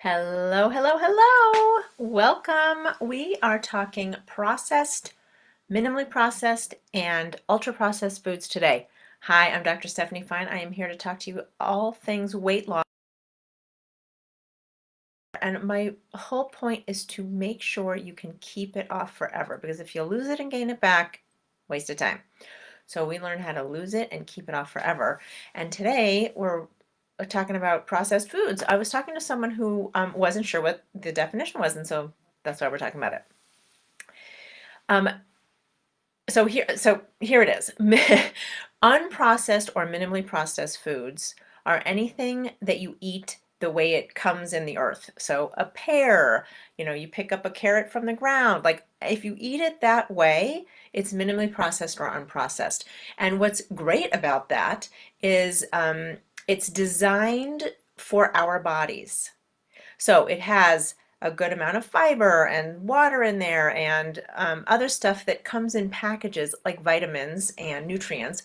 Hello, hello, hello. Welcome. We are talking processed, minimally processed, and ultra processed foods today. Hi, I'm Dr. Stephanie Fine. I am here to talk to you all things weight loss. And my whole point is to make sure you can keep it off forever because if you lose it and gain it back, waste of time. So we learn how to lose it and keep it off forever. And today we're talking about processed foods. I was talking to someone who wasn't sure what the definition was, and so that's why we're talking about it. Um, so here it is. Unprocessed or minimally processed foods are anything that you eat the way it comes in the earth. So a pear, you pick up a carrot from the ground. Like if you eat it that way, it's minimally processed or unprocessed. And what's great about that is it's designed for our bodies. So it has a good amount of fiber and water in there and other stuff that comes in packages like vitamins and nutrients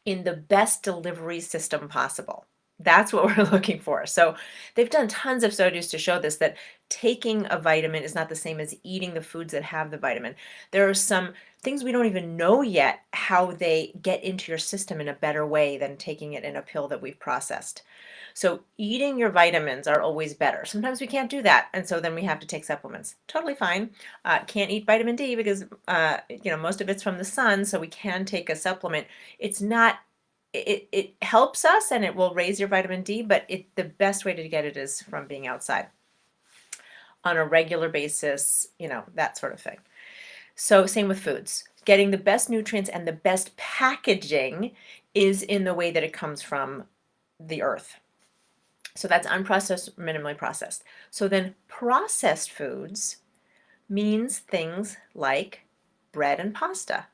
in the best delivery system possible. That's what we're looking for. So they've done tons of studies to show this, that taking a vitamin is not the same as eating the foods that have the vitamin. There are some things we don't even know yet how they get into your system in a better way than taking it in a pill that we've processed. So eating your vitamins are always better. Sometimes we can't do that, and so then we have to take supplements. Totally fine. Can't eat vitamin D because most of it's from the sun, so we can take a supplement. It's not. It helps us and it will raise your vitamin D, but the best way to get it is from being outside on a regular basis, that sort of thing. So same with foods. Getting the best nutrients and the best packaging is in the way that it comes from the earth. So that's unprocessed, minimally processed. So then processed foods means things like bread and pasta.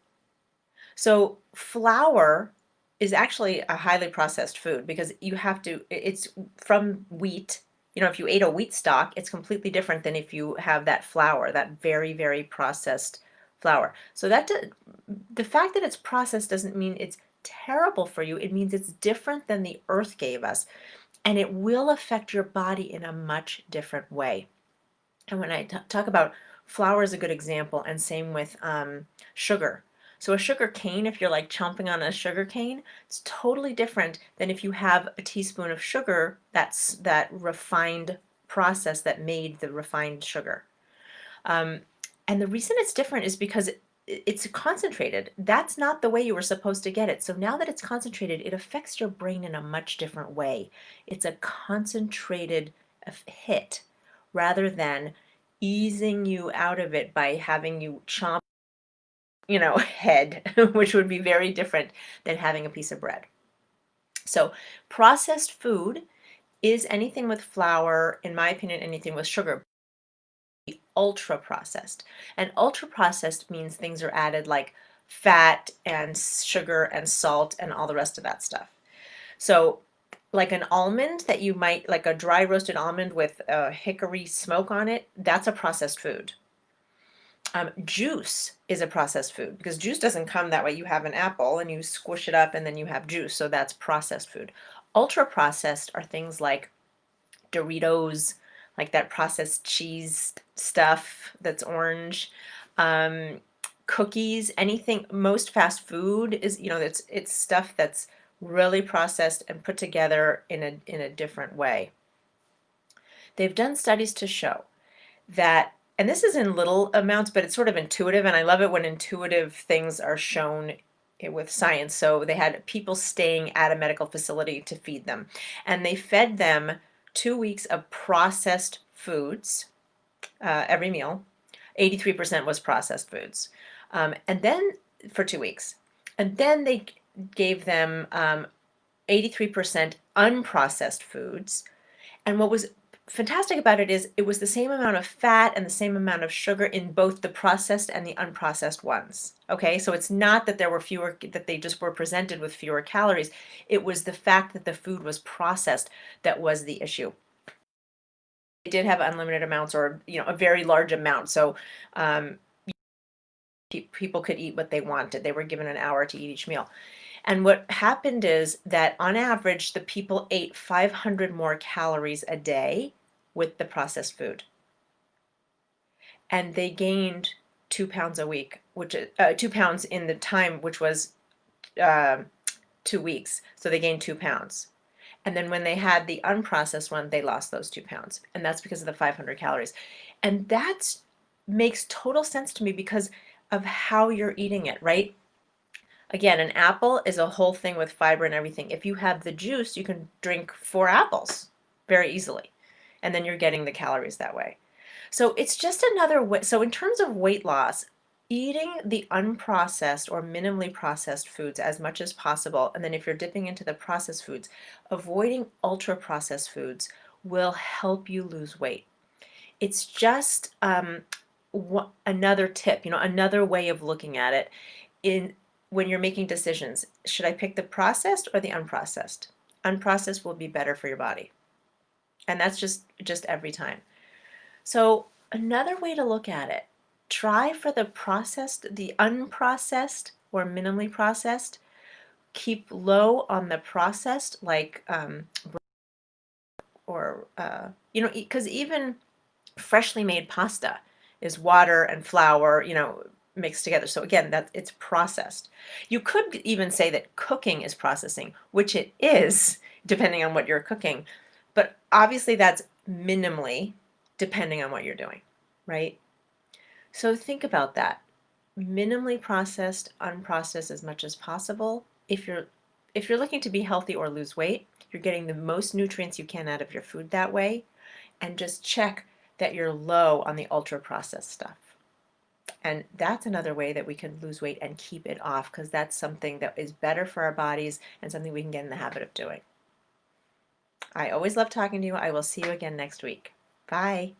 So flour is actually a highly processed food because it's from wheat. If you ate a wheat stock, it's completely different than if you have that flour, that very, very processed flour. So the fact that it's processed doesn't mean it's terrible for you. It means it's different than the earth gave us, and it will affect your body in a much different way. And when I talk about flour is a good example, and same with sugar. So a sugar cane, if you're like chomping on a sugar cane, it's totally different than if you have a teaspoon of sugar, that's that refined process that made the refined sugar. Um, and the reason it's different is because it's concentrated. That's not the way you were supposed to get it. So now that it's concentrated, it affects your brain in a much different way. It's a concentrated hit rather than easing you out of it by having you chomp, head, which would be very different than having a piece of bread. So processed food is anything with flour, in my opinion, anything with sugar. Ultra processed. And ultra processed means things are added like fat and sugar and salt and all the rest of that stuff. So like an almond that you might, like a dry roasted almond with a hickory smoke on it, that's a processed food. Juice is a processed food because juice doesn't come that way. You have an apple and you squish it up and then you have juice. So that's processed food. Ultra processed are things like Doritos, like that processed cheese stuff that's orange, cookies, anything. Most fast food is, it's stuff that's really processed and put together in a different way. They've done studies to show that, and this is in little amounts, but it's sort of intuitive, and I love it when intuitive things are shown with science. So they had people staying at a medical facility to feed them, and they fed them 2 weeks of processed foods every meal. 83% was processed foods. And then for 2 weeks. And then they gave them 83% unprocessed foods. And what was fantastic about it is it was the same amount of fat and the same amount of sugar in both the processed and the unprocessed ones. Okay, so it's not that there were fewer, that they just were presented with fewer calories. It was the fact that the food was processed that was the issue. They did have unlimited amounts, or a very large amount, so people could eat what they wanted. They were given an hour to eat each meal. And what happened is that on average, the people ate 500 more calories a day with the processed food. And they gained 2 pounds a week, which is 2 pounds in the time, which was uh, 2 weeks. So they gained 2 pounds. And then when they had the unprocessed one, they lost those 2 pounds. And that's because of the 500 calories. And that makes total sense to me because of how you're eating it, right? Again, an apple is a whole thing with fiber and everything. If you have the juice, you can drink 4 apples very easily. And then you're getting the calories that way. So it's just another way. So in terms of weight loss, eating the unprocessed or minimally processed foods as much as possible, and then if you're dipping into the processed foods, avoiding ultra processed foods will help you lose weight. It's just another tip, another way of looking at it in when you're making decisions. Should I pick the processed or the unprocessed? Unprocessed will be better for your body. And that's just every time. So another way to look at it, try for the unprocessed or minimally processed. Keep low on the processed, like because even freshly made pasta is water and flour, mixed together. So again, that it's processed. You could even say that cooking is processing, which it is, depending on what you're cooking. But obviously that's minimally depending on what you're doing, right? So think about that. Minimally processed, unprocessed as much as possible. If you're looking to be healthy or lose weight, you're getting the most nutrients you can out of your food that way, and just check that you're low on the ultra processed stuff. And that's another way that we can lose weight and keep it off, because that's something that is better for our bodies and something we can get in the habit of doing. I always love talking to you. I will see you again next week. Bye.